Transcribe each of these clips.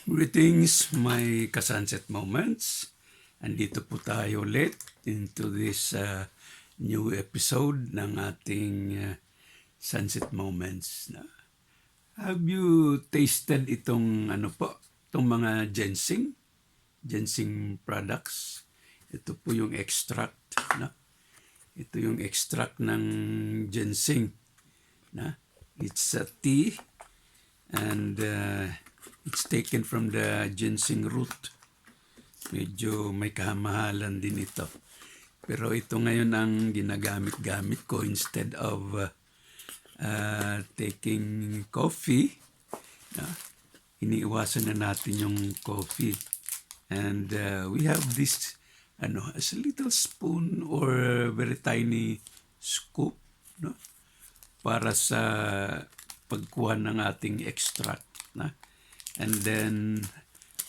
Greetings, my ka-sunset moments. Andito po tayo ulit into this new episode ng ating sunset moments. Have you tasted itong itong mga ginseng products? Ito po yung extract, no? Ito yung extract ng ginseng, na? It's a tea and it's taken from the ginseng root. Medyo may kamahalan din ito. Pero ito ngayon ang ginagamit-gamit ko instead of taking coffee. Iniiwasan na natin yung coffee. And we have this, as a little spoon or a very tiny scoop, no? Para sa pagkuha ng ating extract, na? And then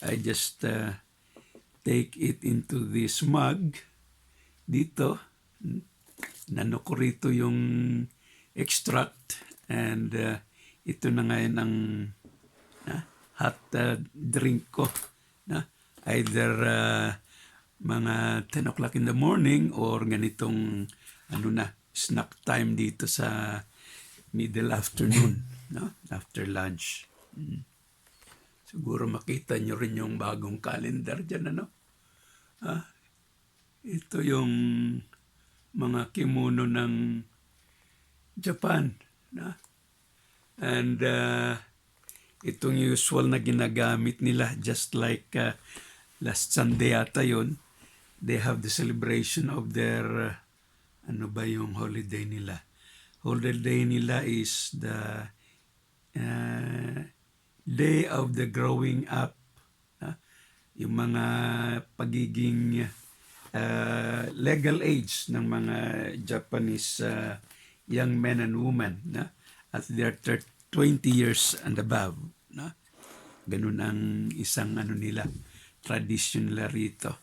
I just take it into this mug dito. Nano ko rito yung extract and ito na ngayon ang hot drink ko. Either mga 10 o'clock in the morning or ganitong snack time dito sa middle afternoon, after lunch. Siguro makita nyo rin yung bagong calendar dyan, Ito yung mga kimono ng Japan, And itong usual na ginagamit nila, just like last Sunday ata yun, they have the celebration of their, yung holiday nila? Holiday nila is the day of the growing up, yung mga pagiging legal age ng mga Japanese young men and women, at their 20 years and above. Ganun ang isang nila, tradition nila rito.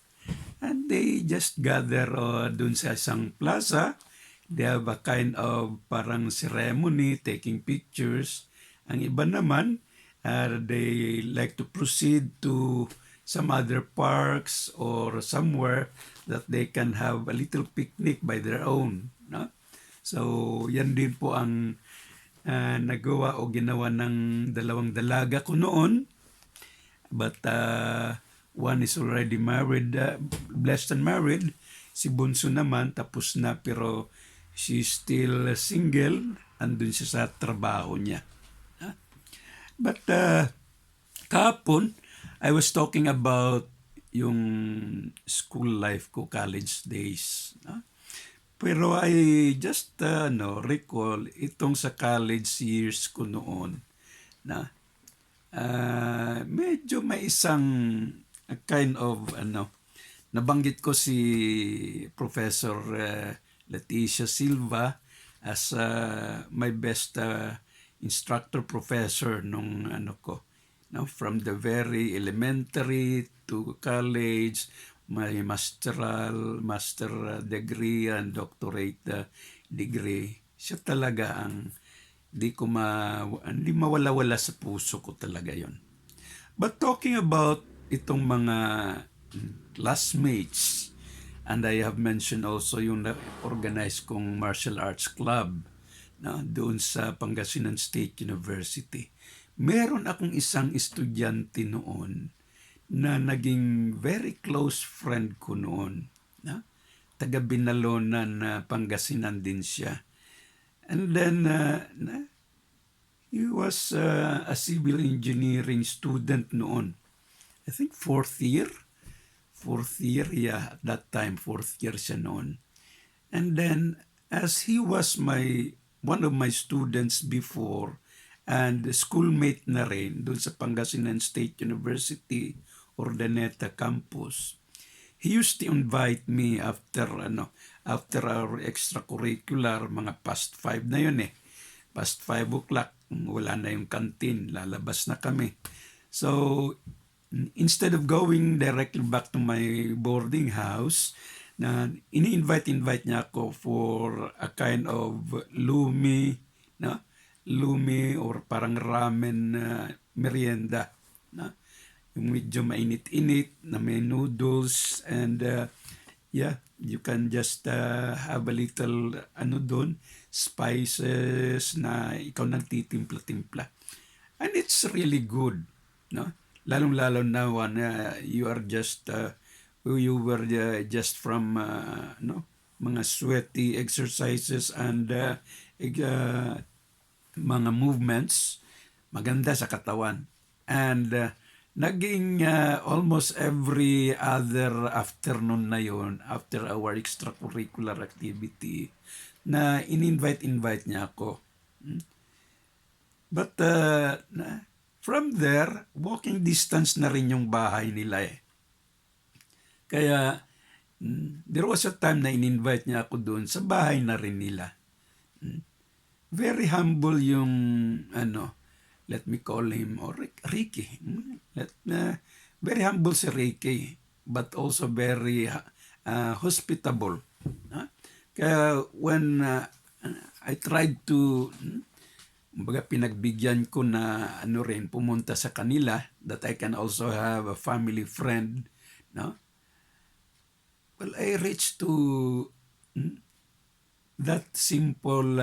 And they just gather dun sa isang plaza. They have a kind of parang ceremony, taking pictures. Ang iba naman, they like to proceed to some other parks or somewhere that they can have a little picnic by their own. So, yan din po ang nagawa o ginawa ng dalawang dalaga ko noon. But one is already married, blessed and married. Si Bunso naman, tapos na, pero she's still single. Andun siya sa trabaho niya. But kahapon, I was talking about yung school life ko, college days. Pero I just recall itong sa college years ko noon na medyo may isang kind of nabanggit ko si Professor Leticia Silva as my best instructor professor nung from the very elementary to college, may master degree and doctorate degree. Siya talaga ang hindi mawala-wala sa puso ko talaga yon. But talking about itong mga classmates, and I have mentioned also yung organized kong martial arts club doon sa Pangasinan State University. Meron akong isang estudyante noon na naging very close friend ko noon. Taga Binalonan, Pangasinan din siya. And then, he was a civil engineering student noon. I think fourth year, at that time, fourth year siya noon. And then, as he was one of my students before, and schoolmate na rin doon sa Pangasinan State University, Urdaneta campus, he used to invite me after our extracurricular, mga past 5 na yun past 5 o'clock, wala na yung canteen, lalabas na kami. So, instead of going directly back to my boarding house, ini-invite niya ako for a kind of lumi or parang ramen merienda. yung medyo mainit-init na may noodles and yeah, you can just have a little ano doon, spices na ikaw nagtitimpla-timpla. And it's really good, no? Lalong-lalo na when you are just you were just from no, mga sweaty exercises and mga movements maganda sa katawan. And naging almost every other afternoon na yon after our extracurricular activity na in-invite niya ako. But from there, walking distance na rin yung bahay nila eh. Kaya there was a time na in-invite niya ako doon sa bahay na rin nila. Very humble yung ano, let me call him or Ricky. Very humble si Ricky, but also very hospitable. Kaya when I tried to kumbaga pinagbigyan ko na ano rin pumunta sa kanila that I can also have a family friend, no? Well, I reached to that simple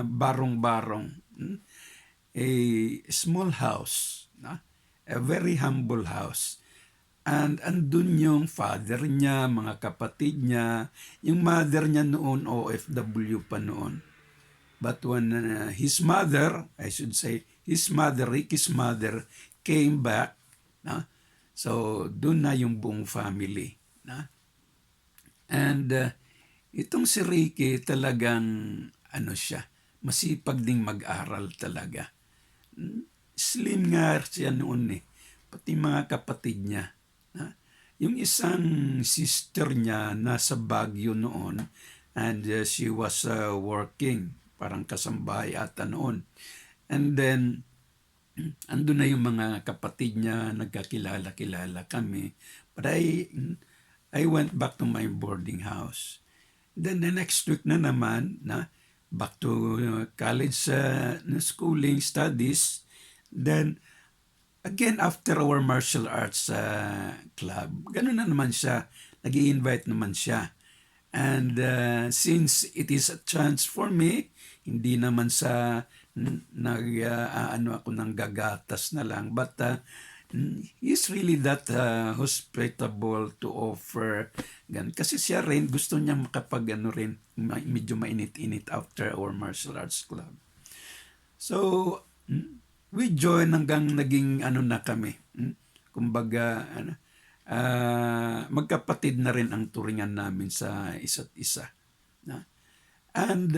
barong-barong, a small house, no? A very humble house. And andun yung father niya, mga kapatid niya, yung mother niya noon, OFW pa noon. But when his mother, I should say, his mother, Ricky's mother, came back, no? So doon na yung buong family, no? And itong si Ricky talagang ano siya, masipag ding mag-aral talaga. Slim nga siya noon eh, pati mga kapatid niya. Yung isang sister niya nasa Baguio noon and she was working, parang kasambahay ata noon. And then, ando na yung mga kapatid niya, nagkakilala-kilala kami. But I went back to my boarding house. Then the next week na naman, back to college schooling studies. Then, again, after our martial arts club, ganun na naman siya. Nag-i-invite naman siya. And since it is a chance for me, hindi naman sa ano ako ng gagatas na lang. But he's really that hospitable to offer. Kasi siya rin, gusto niya makapag ano rin, medyo mainit-init after our martial arts club. So, we join hanggang naging ano na kami. Kumbaga, magkapatid na rin ang turingan namin sa isa't isa. And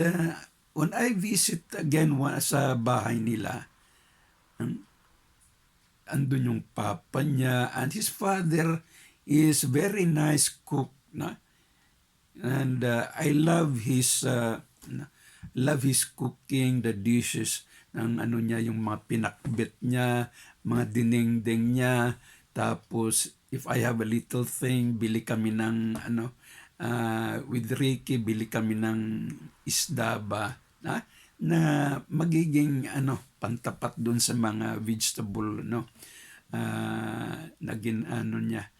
when I visit again sa bahay nila, andun yung papa niya and his father is very nice cook. And I love his cooking, the dishes ng ano niya, yung mga pinakbit niya, mga dinengdeng niya. Tapos if I have a little thing, bili kami ng ano, with Ricky, bili kami ng isda ba, na magiging ano, pantapat dun sa mga vegetable, no, naging ano niya,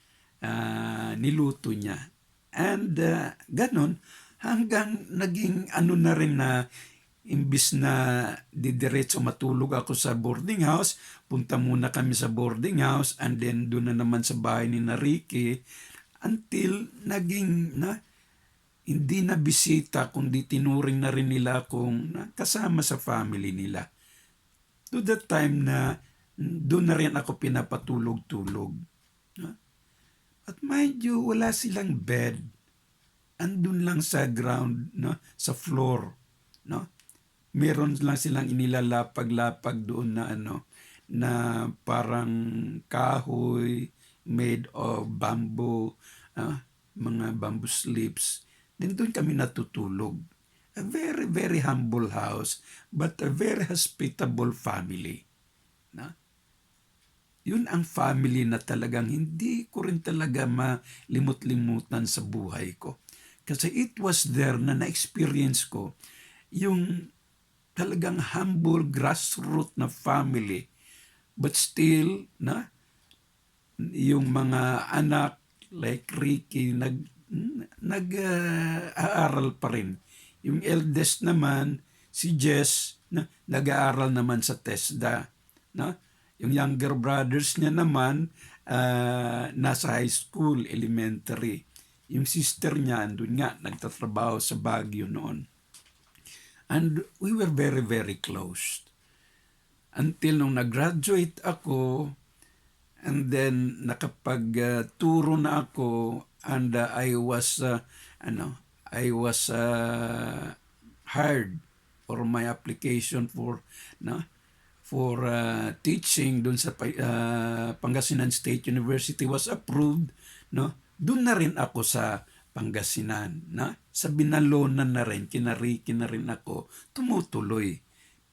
niluto niya. And ganon, hanggang naging ano na rin na, imbis na didiretso matulog ako sa boarding house, punta muna kami sa boarding house and then doon na naman sa bahay ni Ricky until naging hindi na bisita kundi tinuring na rin nila akong kasama sa family nila. To the time na doon na rin ako pinapatulog-tulog. At mind you, wala silang bed. Andun lang sa ground, sa floor. Meron lang silang inilalapag-lapag doon na ano, na parang kahoy made of bamboo, mga bamboo slips. Then doon kami natutulog. A very, very humble house, but a very hospitable family. Yun ang family na talagang hindi ko rin talaga malimut-limutan sa buhay ko. Kasi it was there na na-experience ko yung talagang humble grassroots na family But still, yung mga anak like Ricky aaral pa rin. Yung eldest naman si Jess nag-aaral naman sa TESDA, no? Yung younger brothers niya naman nasa high school, elementary. Yung sister niya andun nga nagtatrabaho sa Baguio noon. And we were very very close until nung nag-graduate ako. And then nakapag-turo na ako and I was hired for my application for teaching doon sa Pangasinan State University was approved, no? Doon na rin ako sa Pangasinan, sa Binalonan na rin, kinariki na rin ako, tumutuloy.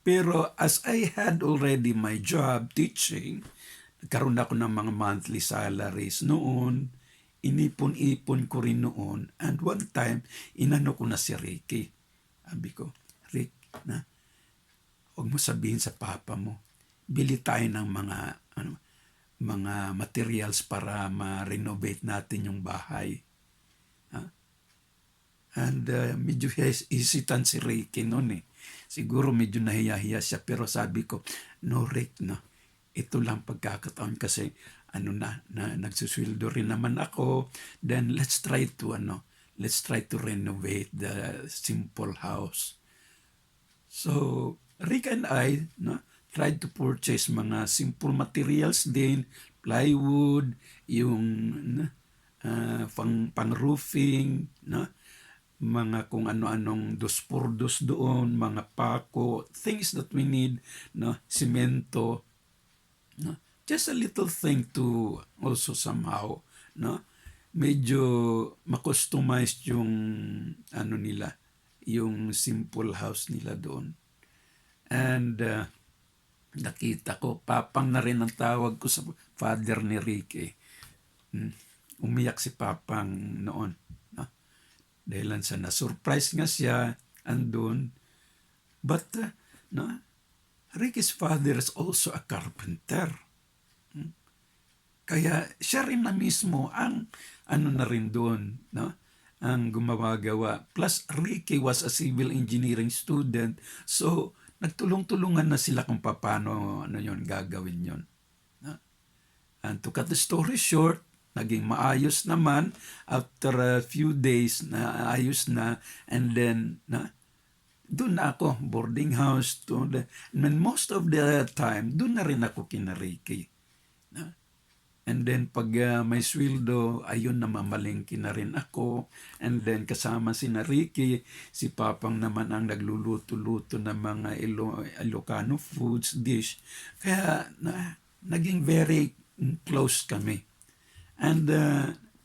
Pero as I had already my job teaching, nagkaroon ako ng mga monthly salaries noon, inipon-ipon ko rin noon, and one time, inano ko na si Ricky. Sabi ko, Rick, huwag mo sabihin sa papa mo, bili tayo ng mga materials para ma-renovate natin yung bahay. And medyo hesitant si Ricky noon eh. Siguro medyo nahiya-hiya siya, pero sabi ko, no Rick, no. Ito lang pagkakataon kasi nagsusweldo rin naman ako. Then let's try to renovate the simple house. So Rick and I tried to purchase mga simple materials din, plywood, yung pang roofing, mga kung ano-anong dos-por-dos doon, mga pako, things that we need, simento. Just a little thing to also somehow, medyo ma-customize yung nila, yung simple house nila doon. And nakita ko, papang na rin ang tawag ko sa father ni Ricky. Umiyak si papang noon. Dahil sa na-surprise nga siya andun. But Ricky's father is also a carpenter. Kaya siya rin na mismo ang na rin doon, ang gumawa-gawa. Plus Ricky was a civil engineering student, so nagtulong-tulungan na sila kung paano gagawin yon. And to cut the story short, naging maayos naman. After a few days, ayos na. And then, doon na ako, boarding house. And most of the time, doon na rin ako kina Ricky. And then, pag may sweldo, ayun na mamalingki na rin ako. And then, kasama si Ricky, si Papang naman ang nagluluto-luto ng mga Ilocano foods, dish. Kaya, naging very close kami. And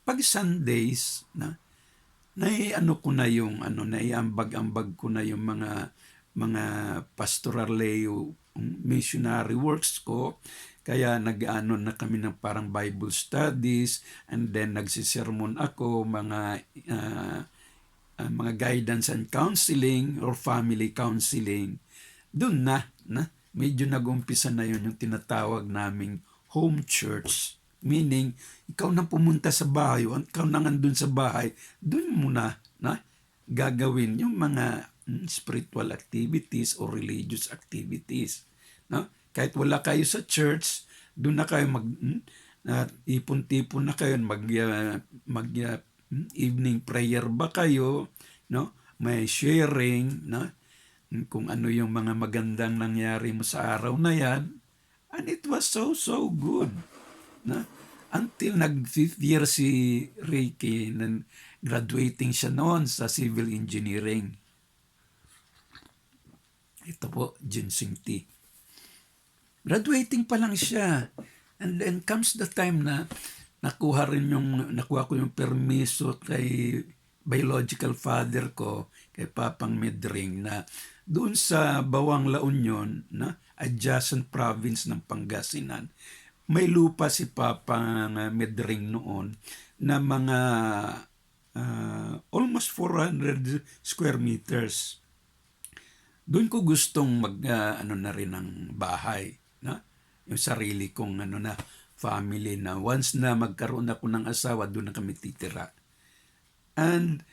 pag Sundays, naiambag-ambag ko na yung mga pastoral leo missionary works ko. Kaya nag-ano na kami ng parang Bible studies, and then nagsisermon ako, mga guidance and counseling or family counseling. Doon na medyo nag-umpisa na yun yung tinatawag naming home church. Meaning, ikaw na pumunta sa bahay, ikaw na nandun sa bahay, dun mo na gagawin yung mga spiritual activities or religious activities. Kahit wala kayo sa church, dun na kayo ipon-tipon na kayo, evening prayer ba kayo, may sharing, kung ano yung mga magandang nangyari mo sa araw na yan. And it was so good. Until nag-5th year si Ricky, graduating siya noon sa civil engineering. Ito po, Ginseng Tea. Graduating pa lang siya. And then comes the time na nakuha ko yung permiso kay biological father ko, kay Papang Medring, na doon sa Bawang La Union, adjacent province ng Pangasinan, may lupa si Papang Medring noon na mga almost 400 square meters. Doon ko gustong na rin ng bahay. yung sarili kong family na once na magkaroon ako ng asawa, doon na kami titira. And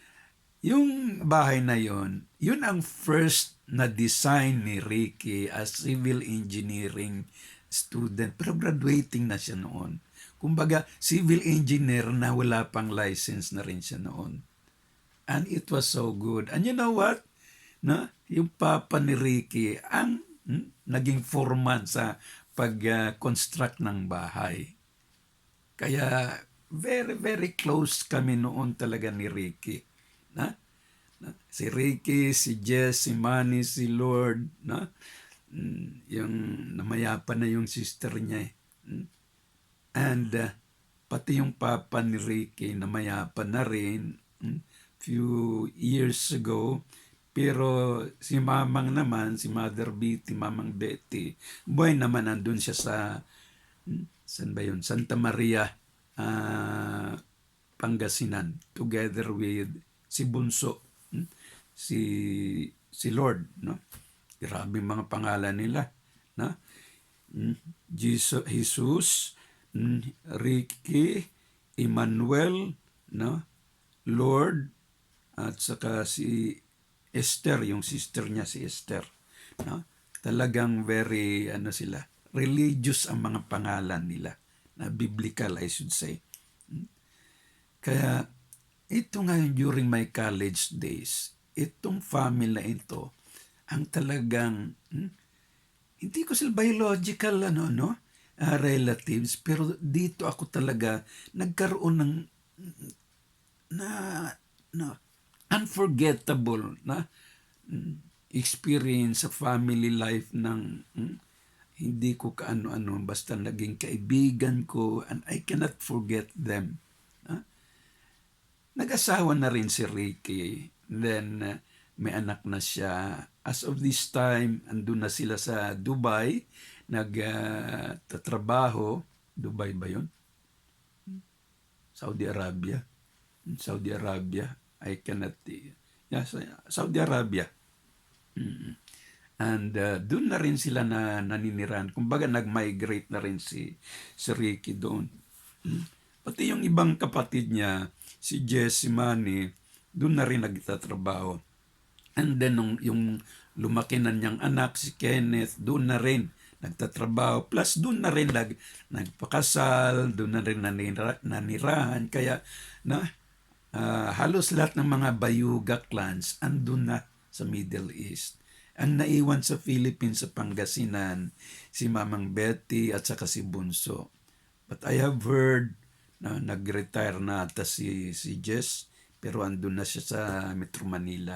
yung bahay na yun ang first na design ni Ricky as civil engineering student. Pero graduating na siya noon. Kumbaga, civil engineer na wala pang license na rin siya noon. And it was so good. And you know what? Yung papa ni Ricky ang naging foreman sa pag-construct ng bahay. Kaya very, very close kami noon talaga ni Ricky. Si Ricky, si Jess, si Manny, si Lord, yung namayapa na yung sister niya. And pati yung papa ni Ricky namayapa na rin few years ago. Pero si Mamang naman, si Mother Betty, Mamang Betty, buhay naman nandun siya sa, saan ba yun? Santa Maria, Pangasinan, together with si Bunso, si Lord, Grabe mga pangalan nila, Jesus, Ricky, Emmanuel, Lord, at saka si Esther, yung sister niya si Esther. Talagang very, sila, religious ang mga pangalan nila. Biblical, I should say. Kaya, ito ngayon during my college days, itong family na ito, ang talagang, hindi ko sila biological, relatives, pero dito ako talaga nagkaroon ng unforgettable na experience sa family life ng hindi ko kaano-ano, basta naging kaibigan ko and I cannot forget them. Nag-asawa na rin si Ricky. Then, may anak na siya. As of this time, andun na sila sa Dubai. Nagtatrabaho. Dubai ba yun? Saudi Arabia. Saudi Arabia. I cannot... Saudi Arabia. And doon na rin sila na naninirahan. Kumbaga, nag-migrate na rin si Ricky doon. Pati yung ibang kapatid niya, si Jess, si Manny, doon na rin nagtatrabaho. And then, yung lumaki na niyang anak, si Kenneth, doon na rin nagtatrabaho. Plus, doon na rin nagpakasal, doon na rin nanirahan. Kaya, halos lahat ng mga Bayuga clans andun na sa Middle East. Ang naiwan sa Philippines sa Pangasinan, si Mamang Betty at saka si Bunso. But I have heard na nag-retire na ata si Jess, pero andun na siya sa Metro Manila.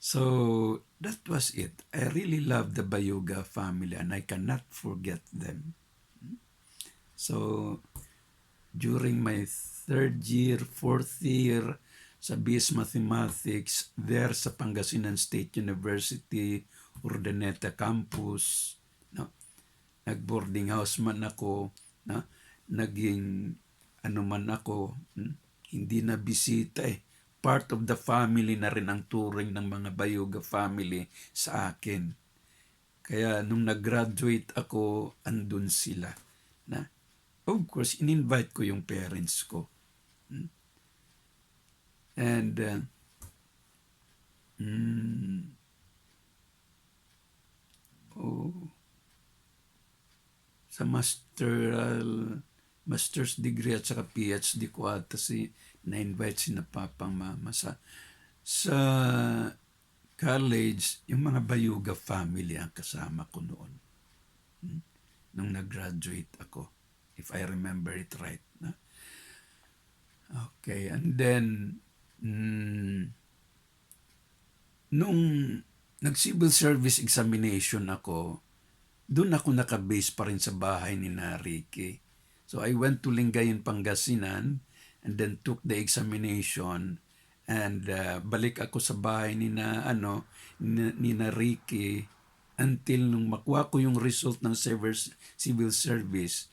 So, that was it. I really love the Bayuga family and I cannot forget them. So, during my third year, fourth year sa BS Mathematics there sa Pangasinan State University, Urdaneta Campus, nag-boarding house man ako, naging man ako, hindi na bisita Part of the family na rin ang turing ng mga Bayuga family sa akin. Kaya nung nag-graduate ako, andun sila. Of course, in-invite ko yung parents ko. And sa master's degree at saka PhD ko ata na-invite si na papang mama sa college, yung mga Bayuga family ang kasama ko noon. Nung nag-graduate ako, if I remember it right. Okay, and then, nung nag-civil service examination ako, doon ako nakabase pa rin sa bahay ni Ricky. So I went to Lingayen, Pangasinan, and then took the examination, and balik ako sa bahay ni Ricky until nung makuha ko yung result ng civil service.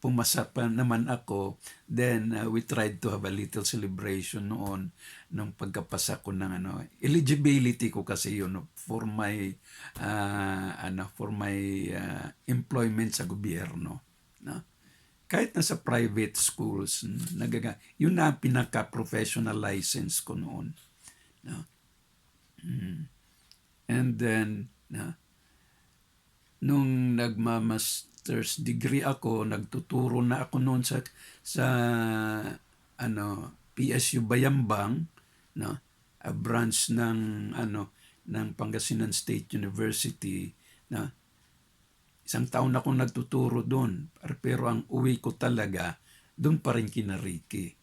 pumasa pa naman ako, then we tried to have a little celebration noon nung pagkapasa ko ng eligibility ko kasi yun for my employment sa gobyerno, no? Kahit nasa private schools, yun na ang pinaka-professional license ko noon, no? And then nung nagma-master's degree ako, nagtuturo na ako noon sa PSU Bayambang, no? A branch ng Pangasinan State University, na isang taon akong nagtuturo doon, pero ang uwi ko talaga doon pa rin kina Ricky.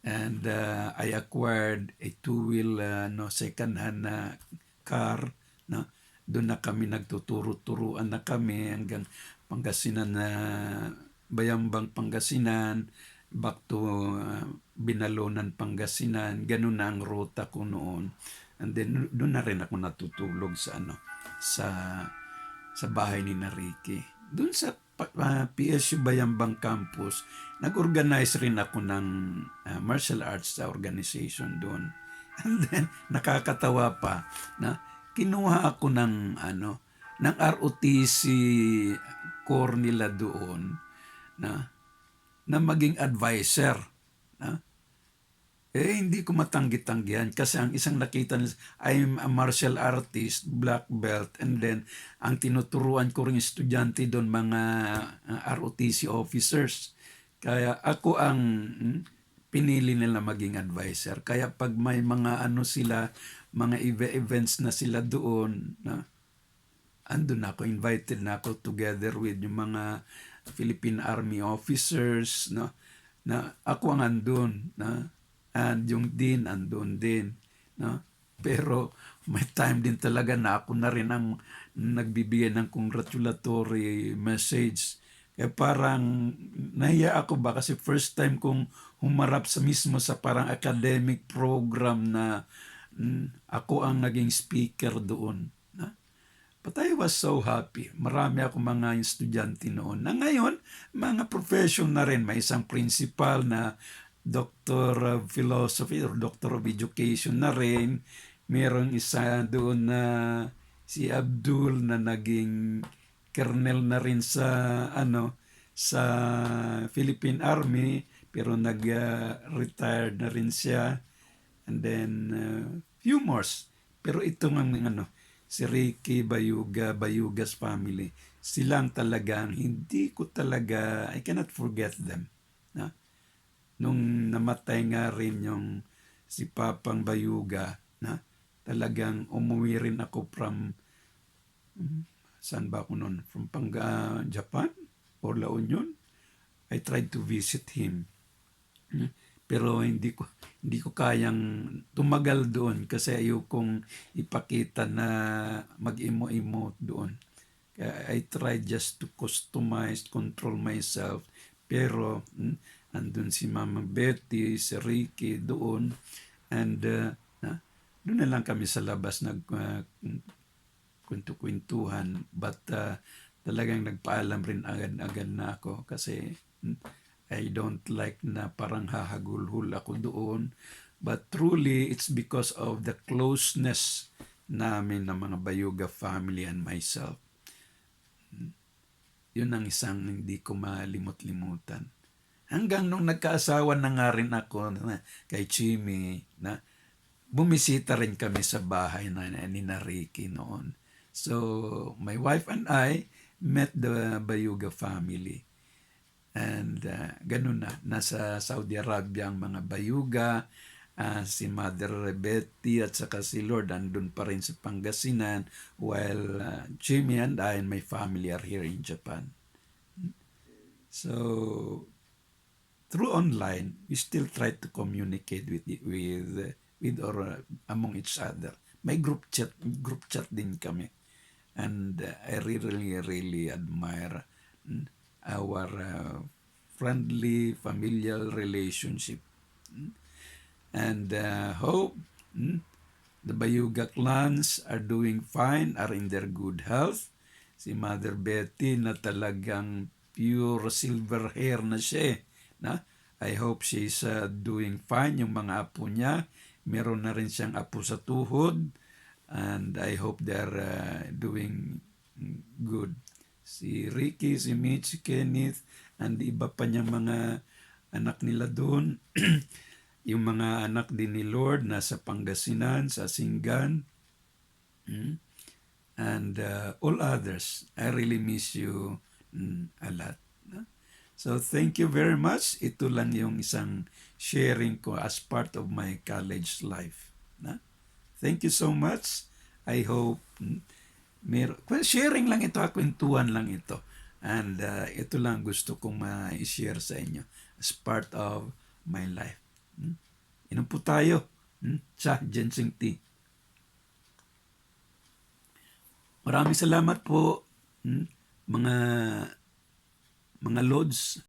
And I acquired a two-wheel second-hand car, no? Doon na kami nagtuturo-turuan na kami hanggang Pangasinan na Bayambang Pangasinan, back to Binalonan Pangasinan. Ganun na ang ruta ko noon. And then doon na rin ako natutulog sa bahay ni Ricky. Doon sa PSU Bayambang Campus, nag-organize rin ako ng martial arts organization doon. And then, nakakatawa pa na kinuha ako ng ROTC core nila doon na maging advisor. Hindi ko matanggi-tanggihan kasi ang isang nakita nila, I'm a martial artist, black belt, and then ang tinuturuan ko rin estudyante doon mga ROTC officers. Kaya ako ang pinili nila maging advisor. Kaya pag may mga sila, mga events na sila doon, andun ako, invited na ako together with yung mga Philippine Army officers, na ako ang andun, and yung din andun din, no? Pero may time din talaga na ako na rin ang nagbibigay ng congratulatory message. Kaya parang nahiya ako ba kasi first time kong humarap sa parang academic program na ako ang naging speaker doon. But I was so happy. Marami ako mga estudyante noon. Na ngayon, mga profession na rin. May isang principal na Doctor of Philosophy or Doctor of Education na rin. Merong isa doon na si Abdul na naging colonel na rin sa Philippine Army, pero nag-retired na rin siya. And then few more. Pero ito ng si Ricky Bayugas family, silang talagang hindi ko talaga, I cannot forget them. Nung namatay nga rin yung si Papang Bayuga, talagang umuwi rin ako from, saan ba ako noon? From Japan or La Union. I tried to visit him. Pero hindi ko kayang tumagal doon kasi ayokong ipakita na mag-imo-imo doon. Kaya I tried just to customize, control myself. Pero andun si Mama Betty, si Ricky doon, and doon na lang kami sa labas kwentuhan. But talagang nagpaalam rin agad-agad na ako kasi I don't like na parang hahagulhul ako doon. But truly, it's because of the closeness namin ng mga Bayuga family and myself. Yun ang isang hindi ko malimot-limutan. Hanggang nung nagkaasawa na nga rin ako kay Chimmy, na bumisita rin kami sa bahay ni Ricky noon. So, my wife and I met the Bayuga family. And ganun na, nasa Saudi Arabia ang mga Bayuga, si Mother Betty at saka si Lord andun pa rin sa Pangasinan, while Jimmy and I and my family are here in Japan. So, through online, we still try to communicate with or among each other. May group chat din kami. And I really admire our friendly, familial relationship. And hope the Bayuga clans are doing fine, are in their good health. Si Mother Betty na talagang pure silver hair na siya na. I hope she's doing fine. Yung mga apo niya, meron na rin siyang apo sa tuhod, and I hope they're doing good. Si Ricky, si Mitch, si Kenneth, and iba pa niyang mga anak nila doon. Yung mga anak din ni Lord nasa Pangasinan, sa Singan, and all others. I really miss you a lot. No? So thank you very much. Ito lang yung isang sharing ko as part of my college life. No? Thank you so much. I hope sharing lang ito, kwentuhan lang ito. And ito lang gusto kong ma-share sa inyo as part of my life. Inom po tayo. Sa ginseng tea. Maraming salamat po, mga lods.